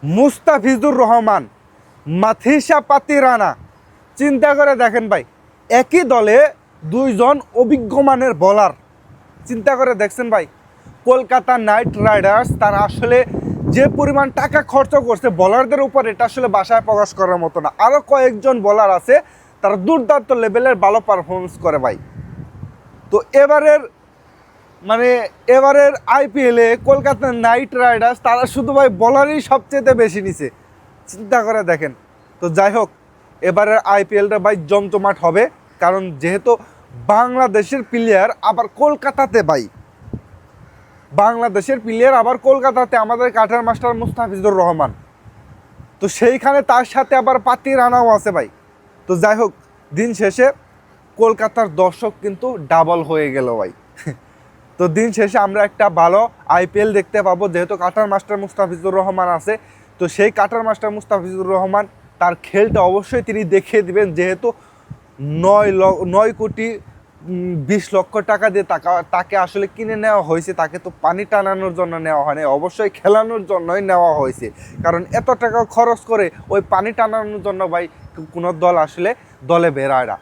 মুস্তাফিজুর রহমান, মাথিসা পাতিরানা। চিন্তা করে দেখেন ভাই, একই দলে দুইজন অভিজ্ঞ মানের বোলার। চিন্তা করে দেখছেন ভাই, কলকাতা নাইট রাইডার্স তারা আসলে যে পরিমাণ টাকা খরচ করছে বোলারদের উপর, এটা আসলে বাসায় প্রকাশ করার মতো না। আরও কয়েকজন বোলার আছে তারা দুর্দান্ত লেভেলের ভালো পারফরমেন্স করে ভাই। তো এবারের আইপিএলে কলকাতা নাইট রাইডার্স তারা শুধু ভাই বলারই সবচেয়ে বেশি নিছে। চিন্তা করে দেখেন। তো যাই হোক, এবারের আইপিএলটা ভাই জমজমাট হবে, কারণ যেহেতু বাংলাদেশের প্লেয়ার আবার কলকাতাতে ভাই, বাংলাদেশের প্লেয়ার আবার কলকাতাতে, আমাদের কাঠার মাস্টার মুস্তাফিজুর রহমান, তো সেইখানে তার সাথে আবার পাতিরানাও আছে ভাই। তো যাই হোক, দিন শেষে কলকাতার দর্শক কিন্তু ডাবল হয়ে গেল ভাই। তো দিন শেষে আমরা একটা ভালো আইপিএল দেখতে পাবো, যেহেতু কাটার মাস্টার মুস্তাফিজুর রহমান আছে। তো সেই কাটার মাস্টার মুস্তাফিজুর রহমান তার খেলটা অবশ্যই তিনি দেখিয়ে দিবেন, যেহেতু 9 কোটি 20 লক্ষ টাকা দিয়ে তাকে আসলে কিনে নেওয়া হয়েছে। তাকে তো পানি টানানোর জন্য নেওয়া হয়নি, অবশ্যই খেলানোর জন্যই নেওয়া হয়েছে। কারণ এত টাকা খরচ করে ওই পানি টানানোর জন্য ভাই কোনো দল আসলে দলে বেরায় না।